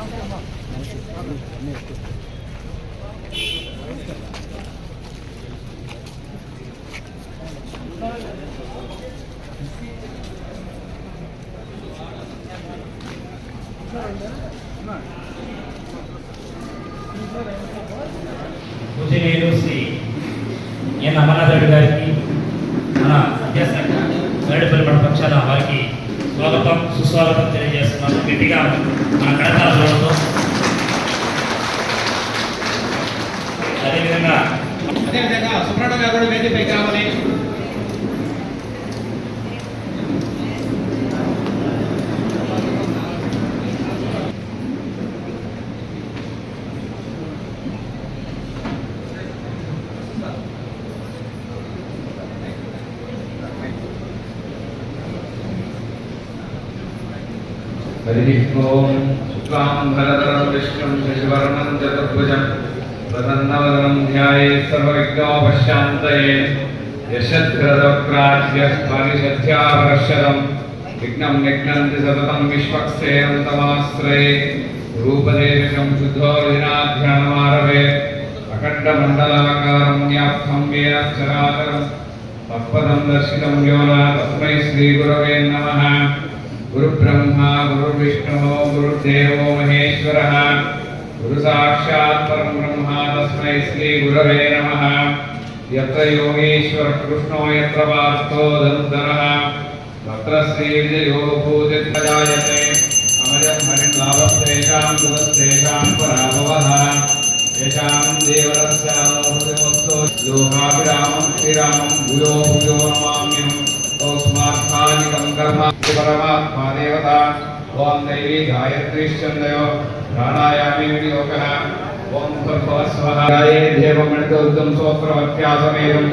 పూజనీయులు శ్రీ ఎన్ అమర్నాథ్ రెడ్డి గారికి మన విద్యాశాఖ గైడ్పల్లి పక్షాన వారికి స్వాగతం సుస్వాగతం తెలియజేస్తున్నాను. గట్టిగా మన కడతాల చూడటం. అదేవిధంగా సుబ్రహ్మణ్య గారు కూడా వేదికపైకి రావాలి. ओम शुक्लांबरधरं विष्णुं शशिवर्णं चतुर्भुजं प्रसन्नवदनं ध्यायेत् सर्वविघ्नोपशान्तये यशद्भरदक्राज्यस्मरिषध्यापरशतं विघ्नं निघ्नन्ति सततं विश्वक्सेनं तमाश्रये रूपदेशं शुद्धोर्जिनाध्यानमारभे अखण्डमण्डलाकारं व्याप्तं येन चराचरं तत्पदं दर्शितं यो न तस्मै श्रीगुरवे नमः। गुरु ब्रह्मा गुरु विष्णु गुरुदेवो महेश्वरः गुरु साक्षात् परं ब्रह्म तस्मै श्री गुरवे नमः। यत्र योगेश्वर कृष्णो यत्र पार्थो धनुर्धरः तत्र श्री विजयो भूतिर्जायते अमजं हरिं लाभस्तेषां दुःस्तेषां पराभवः येषां देवरस्यामोहृतमस्तु लोहाभिरामं श्रीरामं भूयो भूयो नमाम्यहम्। तस्मात्मानिकं कर्म परमात्मा देवता ओम दैवी गायत्री छन्दयो प्राणायामे वियोगः ओम भूर्भुवस्वः देवमणितोद्धं सोत्रवत्यासमेदं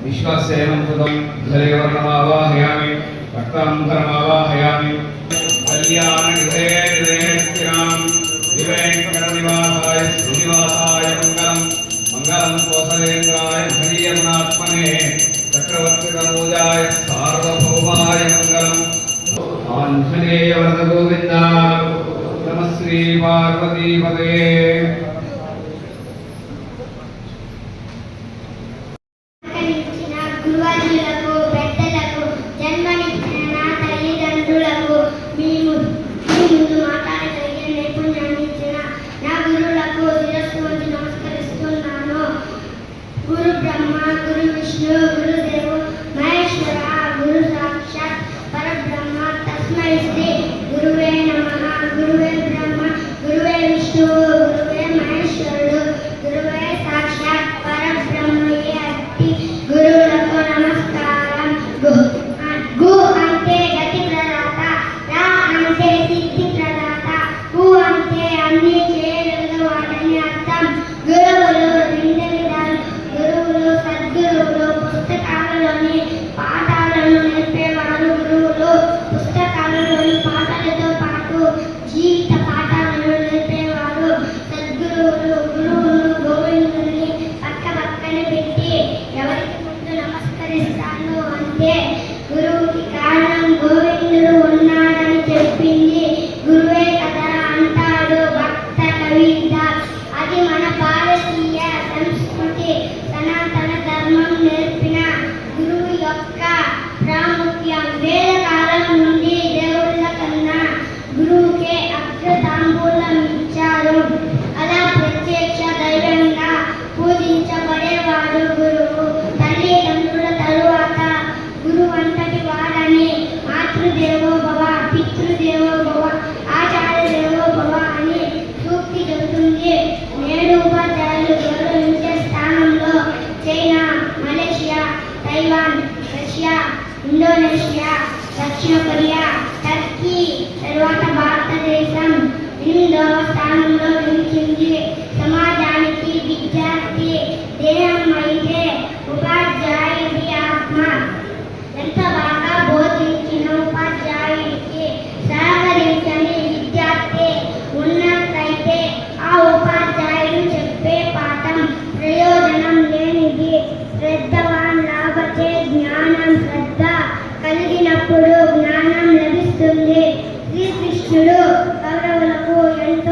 विश्वसेनं सुदं जलवर्णमावाहयामि रक्तांबरमावाहयामि कल्याणनिधेनिधेनित्यां दिवेङ्कटनिवासाय श्रीनिवासाय मङ्गलं मङ्गलं कोसलेन्द्राय हरियमनात्मने चक्रवर्तितनूजाय सार्वभौमाय मङ्गलम्। आञ्जनेय वरद गोविन्द नमः श्री पार्वतीपते। गुरु ब्रह्मा गुरु विष्णु गुरुदेव महेश्वर गुरु साक्षात् परब्रह्म तस्मै श्री गुरुवे नमः। गुरुवे ब्रह्मा गुरुवे विष्णु गुरुवे महेश्वर गुरुवे साक्षात् परब्रह्म ये अति गुरुలకు నమస్కారం। గు అంటే గతి ప్రదాత, రా అంటే సిద్ధి ప్రదాత, కు అంటే అన్ని చేయగలిగిన వాటిని అర్థం। గురువులు రెండు విధాలు, గురువులు సద్గురువులు పుస్తకాలలోని పాఠాలను నేర్పేవారు గురువులు, పుస్తకాలలోని పాఠాలతో పాటు జీవిత పాఠాలను నేర్పేవారు సద్గురువులు। గురువులు గోవిందుని పక్కన పెట్టి ఎవరికి ముందు నమస్కరిస్తాను అంటే గురువుకి కారణం గోవిందుడు ఉన్నాడని చెప్పింది గురువే కదా అంటాడు భక్త కవిదాస్। అది మన భారతీయ సంస్కృతి సనాతన ధర్మం నేర్పిన గురువు యొక్క ప్రాముఖ్యం। వేదకాలం నుండి దేవుళ్ళ కన్నా గురువుకే అగ్రతాంబూలం ఇచ్చారు। అలా ప్రత్యక్ష దైవంగా పూజించబడేవాడు గురువు। తల్లిదండ్రుల తరువాత గురువు అంతటి వాడని మాతృదేవో భవ పితృదేవో భవ ఆచార్య దేవో భవ అని సూక్తి చెబుతుంది। నేడు ఉపాధ్యాయులు గౌరవించే స్థానంలో China, Malaysia, Taiwan, Russia, Indonesia, దక్షిణ కొరియా, టర్కీ తరువాత భారతదేశం 8వ స్థానంలో నిలిచింది। సమాజానికి విద్యార్థి దేహం అయితే ఉపాధ్యాయుడి ఆత్మ। ఎంత బాగా బోధించిన ఉపాధ్యాయుడికి సహకరించని విద్యార్థి ఉన్నట్లయితే ఆ ఉపాధ్యాయుడు చెప్పే పాఠం ప్రయోజనం లేనిది। శ్రద్ధవాన్ లాభతే జ్ఞానం, శ్రద్ధ కలిగినప్పుడు జ్ఞానం లభిస్తుంది। శ్రీకృష్ణుడు కౌరవులకు ఎంత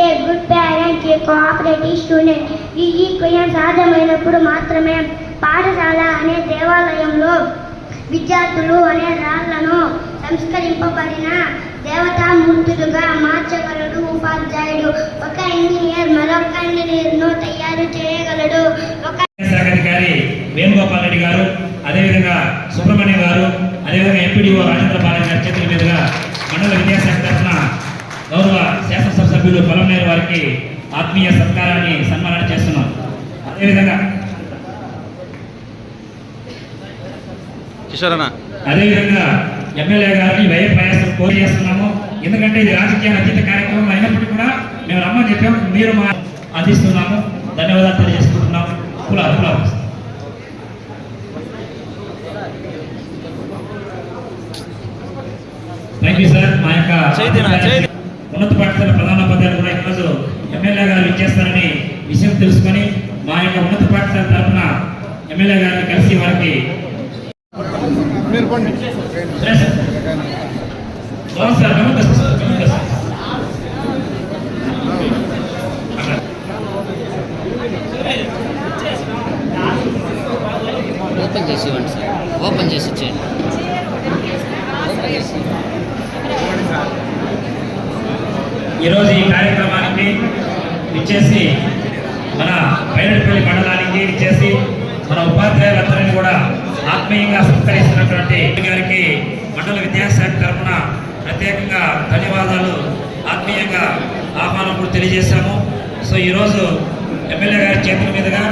a good parent, A cooperative student. ఈ ఈక్వయం సాధ్యమైనప్పుడు మాత్రమే పాఠశాల అనే దేవాలయంలో విద్యార్థులు అనే రాళ్లను సంస్కరింపబడిన దేవతామూర్తులుగా మార్చగలడు ఉపాధ్యాయుడు. ఒక ఇంజనీర్ మరొక ఇంజనీర్ను తయారు చేయగలడు. ఒక శాఖాధికారి వేణుగోపాల్ రెడ్డి గారు, అదేవిధంగా సుబ్రహ్మణ్యం గారు, అదేవిధంగా ఎంపీడీఓ రాజేంద్ర పాలన్ గారి చేతుల మీదుగా మండల విద్యాశాఖ తరఫున గౌరవ శాసనసభ సభ్యులు పొలంనేరు వారికి ఆత్మీయ సత్కారాన్ని సన్మానం చేస్తున్నాం. అదేవిధంగా ఎమ్మెల్యే గారిని వ్యయ ప్రయాసం కోరి చేస్తున్నాము. ఎందుకంటే ఇది రాజకీయ అతీత కార్యక్రమం అయినప్పటికీ కూడా మేము రమ్మని చెప్పాము, మీరు మా అందిస్తున్నాము. ధన్యవాదాలు తెలియజేసుకుంటున్నాము. Thank you sir. మా యొక్క ఉన్నత పాఠశాల ప్రధానోపాధ్యాయులు కూడా ఈరోజు ఎమ్మెల్యే గారు ఇచ్చేస్తారని విషయం తెలుసుకొని మా యొక్క ఉన్నత పాఠశాల తరఫున ఎమ్మెల్యే గారిని కలిసి వారికి ఓపెన్ చేసి ఇవ్వండి సార్, ఓపెన్ చేసి ఇచ్చేయండి. ఈరోజు ఈ కార్యక్రమానికి ఇచ్చేసి మన పైనపల్లి మండలానికి ఇచ్చేసి మన ఉపాధ్యాయులందరినీ కూడా ఆత్మీయంగా సత్కరిస్తున్నటువంటి గారికి మండల విద్యాశాఖ తరఫున ప్రత్యేకంగా ధన్యవాదాలు, ఆత్మీయంగా ఆహ్వానం కూడా తెలియజేశాము. సో ఈరోజు ఎమ్మెల్యే గారి చేతుల మీదుగా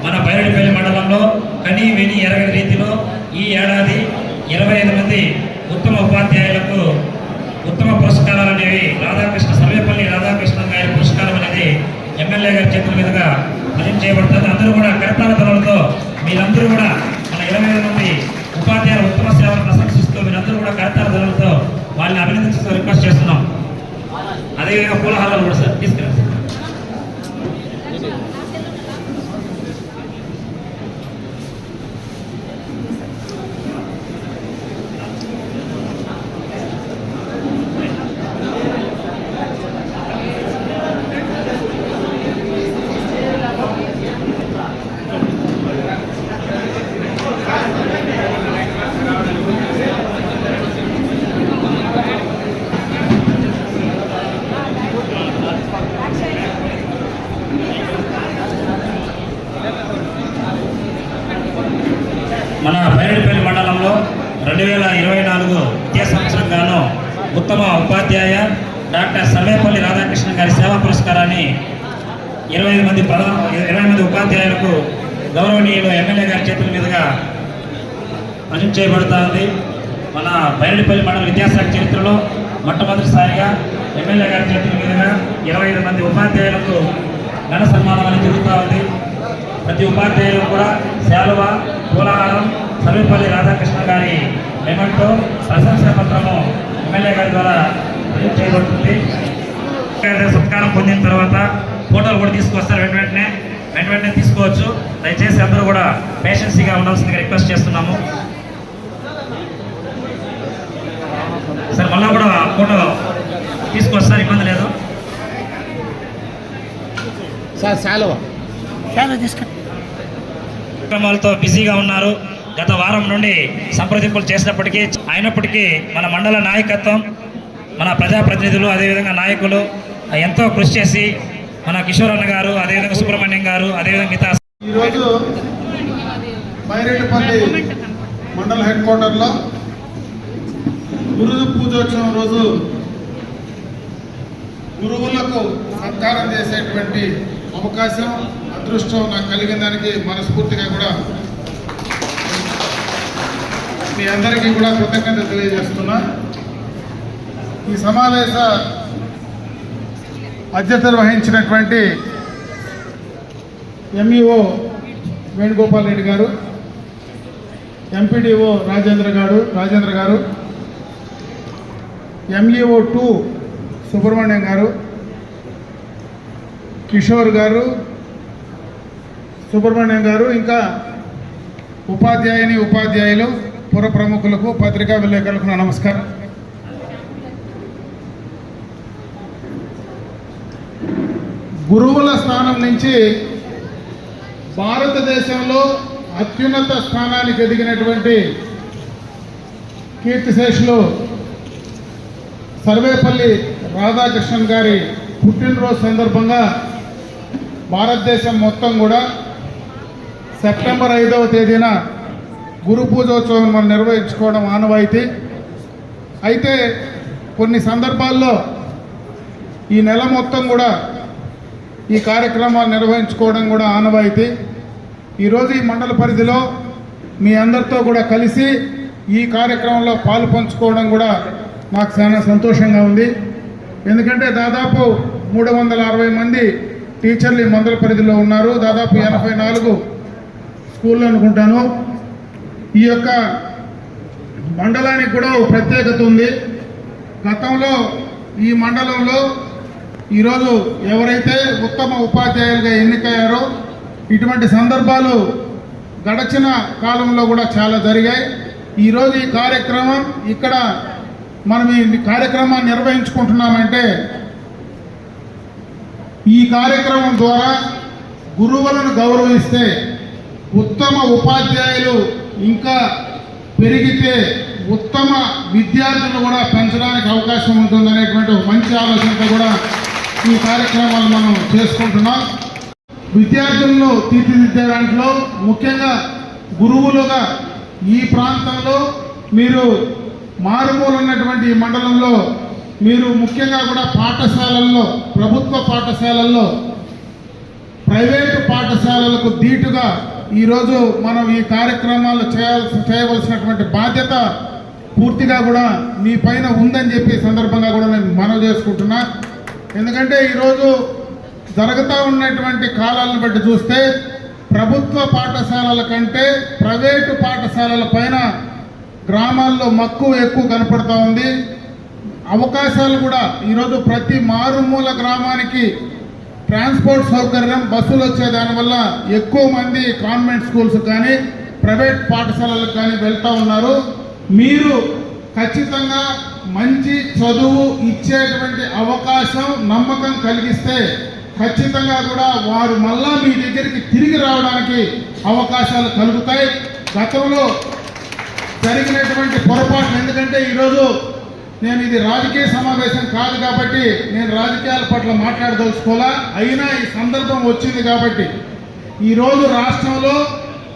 మన పైనపల్లి మండలంలో కని విని ఎరగని రీతిలో ఈ ఏడాది 25 మంది ఉత్తమ ఉపాధ్యాయులకు ఉత్తమ పురస్కారాలు అనేవి సర్వేపల్లి రాధాకృష్ణ గారి పురస్కారం అనేది ఎమ్మెల్యే గారి చేతుల మీదుగా ప్రజెంట్ చేయబడుతుంది. అందరూ కూడా కరతాళ ధ్వనులతో మీరందరూ కూడా మన 25 మంది ఉపాధ్యాయుల ఉత్తమ సేవలు ప్రశంసిస్తూ మీరందరూ కూడా కరతాళ ధ్వనులతో వాళ్ళని అభినందించుతూ రిక్వెస్ట్ చేస్తున్నాం. అదేవిధంగా పూలహారాలు కూడా సార్ తీసుకురండి. మన పైనపల్లి మండలంలో 2024 విద్యా సంవత్సరం గాను ఉత్తమ ఉపాధ్యాయ డాక్టర్ సర్వేపల్లి రాధాకృష్ణ గారి సేవా పురస్కారాన్ని 20 మంది ఉపాధ్యాయులకు గౌరవనీయులు ఎమ్మెల్యే గారి చేతుల మీదుగా ప్రజెంట్ చేయబడుతుంది. మన పైనపల్లి మండల విద్యాశాఖ చరిత్రలో మొట్టమొదటిసారిగా ఎమ్మెల్యే గారి చేతుల మీదుగా 25 మంది ఉపాధ్యాయులకు ఘన సన్మానం అనేది జరుగుతూ ఉంది. ప్రతి ఉపాధ్యాయులు కూడా శాలువ, పూలహారం, సర్వేపల్లి రాధాకృష్ణ గారి మెమెంటో, ప్రశంసా పత్రము ఎమ్మెల్యే గారి ద్వారా ప్రజెంట్ చేయబడుతుంది. సత్కారం పొందిన తర్వాత ఫోటోలు కూడా తీసుకొస్తారు. వెంటనే తీసుకోవచ్చు. దయచేసి అందరూ కూడా పేషెన్సీగా ఉండాల్సిందిగా రిక్వెస్ట్ చేస్తున్నాము. సార్ మళ్ళా కూడా ఫోటో తీసుకొస్తారు, ఇబ్బంది లేదు సార్. శాలువ కార్యక్రమాలతో బిజీగా ఉన్నారు. గత వారం నుండి సంప్రదింపులు అయినప్పటికీ మన మండల నాయకత్వం, మన ప్రజాప్రతినిధులు, అదేవిధంగా నాయకులు ఎంతో కృషి చేసి మన కిషోర్ అన్న గారు, అదేవిధంగా సుబ్రహ్మణ్యం గారు, అదేవిధంగా మిగతా ఈరోజు బైరెడ్డిపల్లి మండల హెడ్ క్వార్టర్లో గురు పూజోత్సవం రోజు గురువులకు సత్కారం చేసేటువంటి అవకాశం, అదృష్టం నాకు కలిగిన దానికి మనస్ఫూర్తిగా కూడా మీ అందరికీ కూడా కృతజ్ఞత తెలియజేస్తున్నా. ఈ సమావేశ అధ్యక్షత వహించినటువంటి ఎంఈఓ వేణుగోపాల్ రెడ్డి గారు, ఎంపీడీఓ రాజేంద్ర గారు, ఎంఈఓ 2 సుబ్రహ్మణ్యం గారు, కిషోర్ గారు, సుబ్రహ్మణ్యం గారు, ఇంకా ఉపాధ్యాయులు, పుర ప్రముఖులకు, పత్రికా విలేకరులకు నా నమస్కారం. గురువుల స్థానం నుంచి భారతదేశంలో అత్యున్నత స్థానానికి ఎదిగినటువంటి కీర్తిశేషులు సర్వేపల్లి రాధాకృష్ణన్ గారి పుట్టినరోజు సందర్భంగా భారతదేశం మొత్తం కూడా సెప్టెంబర్ 5వ తేదీన గురు పూజోత్సవం మనం నిర్వహించుకోవడం ఆనవాయితీ. అయితే కొన్ని సందర్భాల్లో ఈ నెల మొత్తం కూడా ఈ కార్యక్రమాలు నిర్వహించుకోవడం కూడా ఆనవాయితీ. ఈరోజు ఈ మండల పరిధిలో మీ అందరితో కూడా కలిసి ఈ కార్యక్రమంలో పాలు పంచుకోవడం కూడా నాకు చాలా సంతోషంగా ఉంది. ఎందుకంటే దాదాపు 360 మంది టీచర్లు ఈ మండల పరిధిలో ఉన్నారు. దాదాపు 84 స్కూళ్ళు అనుకుంటాను. ఈ యొక్క మండలానికి కూడా ఒక ప్రత్యేకత ఉంది. గతంలో ఈ మండలంలో ఈరోజు ఎవరైతే ఉత్తమ ఉపాధ్యాయులుగా ఎన్నికయ్యారో ఇటువంటి సందర్భాలు గడచిన కాలంలో కూడా చాలా జరిగాయి. ఈరోజు ఈ కార్యక్రమం ఇక్కడ మనం ఈ కార్యక్రమాన్ని నిర్వహించుకుంటున్నామంటే ఈ కార్యక్రమం ద్వారా గురువులను గౌరవిస్తే ఉత్తమ ఉపాధ్యాయులు ఇంకా పెరిగితే ఉత్తమ విద్యార్థులను కూడా పెంచడానికి అవకాశం ఉంటుందనేటువంటి ఒక మంచి ఆలోచనతో కూడా ఈ కార్యక్రమాలు మనం చేసుకుంటున్నాం. విద్యార్థులను తీర్చిదిద్దే దాంట్లో ముఖ్యంగా గురువులుగా ఈ ప్రాంతంలో మీరు మారుమూల ఉన్నటువంటి ఈ మండలంలో మీరు ముఖ్యంగా కూడా పాఠశాలల్లో, ప్రభుత్వ పాఠశాలల్లో ప్రైవేటు పాఠశాలలకు ధీటుగా ఈరోజు మనం ఈ కార్యక్రమాలు చేయవలసినటువంటి బాధ్యత పూర్తిగా కూడా మీ పైన ఉందని చెప్పి సందర్భంగా కూడా నేను మనవి చేసుకుంటున్నా. ఎందుకంటే ఈరోజు జరుగుతూ ఉన్నటువంటి కాలాలను బట్టి చూస్తే ప్రభుత్వ పాఠశాలల కంటే ప్రైవేటు పాఠశాలల పైన గ్రామాల్లో మక్కువ ఎక్కువ కనపడుతూ ఉంది. అవకాశాలు కూడా ఈరోజు ప్రతి మారుమూల గ్రామానికి ట్రాన్స్పోర్ట్ సౌకర్యం, బస్సులు వచ్చే దానివల్ల ఎక్కువ మంది కాన్వెంట్ స్కూల్స్ కానీ ప్రైవేట్ పాఠశాలలకు కానీ వెళ్తూ ఉన్నారు. మీరు ఖచ్చితంగా మంచి చదువు ఇచ్చేటువంటి అవకాశం, నమ్మకం కలిగిస్తే ఖచ్చితంగా కూడా వారు మళ్ళా మీ దగ్గరికి తిరిగి రావడానికి అవకాశాలు కలుగుతాయి. గతంలో జరిగినటువంటి పొరపాట్లు, ఎందుకంటే ఈరోజు నేను ఇది రాజకీయ సమావేశం కాదు కాబట్టి నేను రాజకీయాల పట్ల మాట్లాడదలుచుకోవాలా, అయినా ఈ సందర్భం వచ్చింది కాబట్టి ఈరోజు రాష్ట్రంలో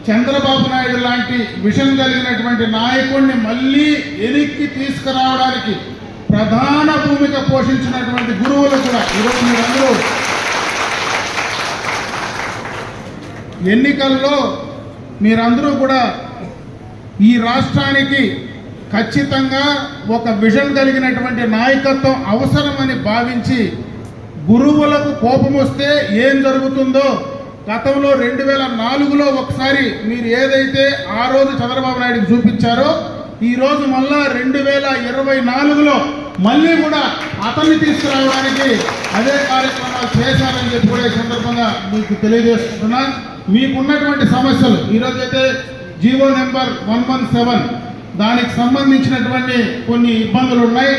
చంద్రబాబు నాయుడు లాంటి విషయం కలిగినటువంటి నాయకుడిని మళ్ళీ వెనక్కి తీసుకురావడానికి ప్రధాన భూమిక పోషించినటువంటి గురువులు కూడా ఈరోజు మీరందరూ ఎన్నికల్లో మీరందరూ కూడా ఈ రాష్ట్రానికి ఖచ్చితంగా ఒక విజన్ కలిగినటువంటి నాయకత్వం అవసరమని భావించి గురువులకు కోపం వస్తే ఏం జరుగుతుందో గతంలో 2004లో ఒకసారి మీరు ఏదైతే ఆ రోజు చంద్రబాబు నాయుడుకి చూపించారో ఈరోజు మళ్ళా 2024లో మళ్ళీ కూడా అతన్ని తీసుకురావడానికి అదే కార్యక్రమాలు చేశారని చెప్పి కూడా ఈ సందర్భంగా మీకు తెలియజేస్తున్నా. మీకున్నటువంటి సమస్యలు ఈరోజైతే జీవో నెంబర్ 117 దానికి సంబంధించినటువంటి కొన్ని ఇబ్బందులు ఉన్నాయి.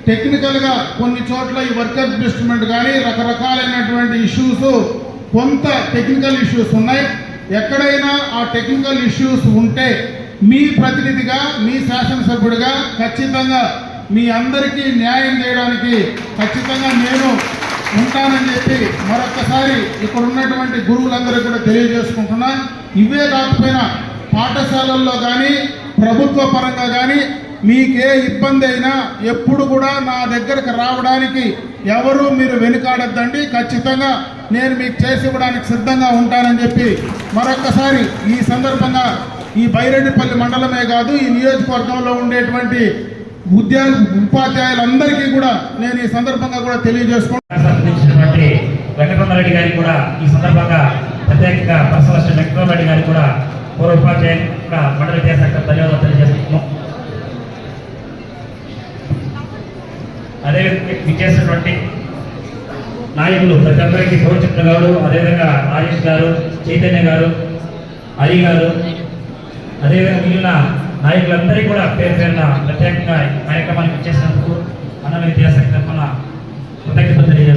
టెక్నికల్గా కొన్ని చోట్ల ఈ వర్క్ అడ్జస్ట్మెంట్ కానీ రకరకాలైనటువంటి ఇష్యూస్, కొంత టెక్నికల్ ఇష్యూస్ ఉన్నాయి. ఎక్కడైనా ఆ టెక్నికల్ ఇష్యూస్ ఉంటే మీ ప్రతినిధిగా, మీ శాసనసభ్యుడిగా ఖచ్చితంగా మీ అందరికీ న్యాయం చేయడానికి ఖచ్చితంగా నేను ఉంటానని చెప్పి మరొక్కసారి ఇక్కడ ఉన్నటువంటి గురువులందరికీ కూడా తెలియజేసుకుంటున్నా. ఇవే కాకపోయినా పాఠశాలల్లో కానీ ప్రభుత్వ పరంగా కానీ మీకే ఇబ్బంది అయినా ఎప్పుడు కూడా నా దగ్గరకు రావడానికి ఎవరు మీరు వెనుకాడద్దండి. ఖచ్చితంగా నేను మీకు చేసి ఇవ్వడానికి సిద్ధంగా ఉంటానని చెప్పి మరొక్కసారి ఈ సందర్భంగా ఈ బైరెడ్డిపల్లి మండలమే కాదు, ఈ నియోజకవర్గంలో ఉండేటువంటి ఉపాధ్యాయులందరికీ కూడా నేను ఈ సందర్భంగా కూడా తెలియజేసుకుంటున్నటువంటి వెంకటరమణారెడ్డి గారికి కూడా ఈ సందర్భంగా ప్రత్యేకంగా పర్సనల్ వెంకటరమణారెడ్డి గారికి కూడా పూర్వ ఉపాధ్యాయులు కూడా మండల విద్యాశాఖ ధన్యవాదాలు తెలియజేస్తున్నాం. అదే విచ్చేసినటువంటి నాయకులు ప్రతి ఒక్కరికి గౌరవ గారు, అదేవిధంగా రాజేష్ గారు, చైతన్య గారు, హరి గారు, అదేవిధంగా మిగిలిన నాయకులందరికీ కూడా పేరు పేరున ప్రత్యేకంగా కార్యక్రమానికి వచ్చేసినందుకు మండల విద్యాశాఖ తరఫున కృతజ్ఞతలు తెలియజేస్తున్నాం.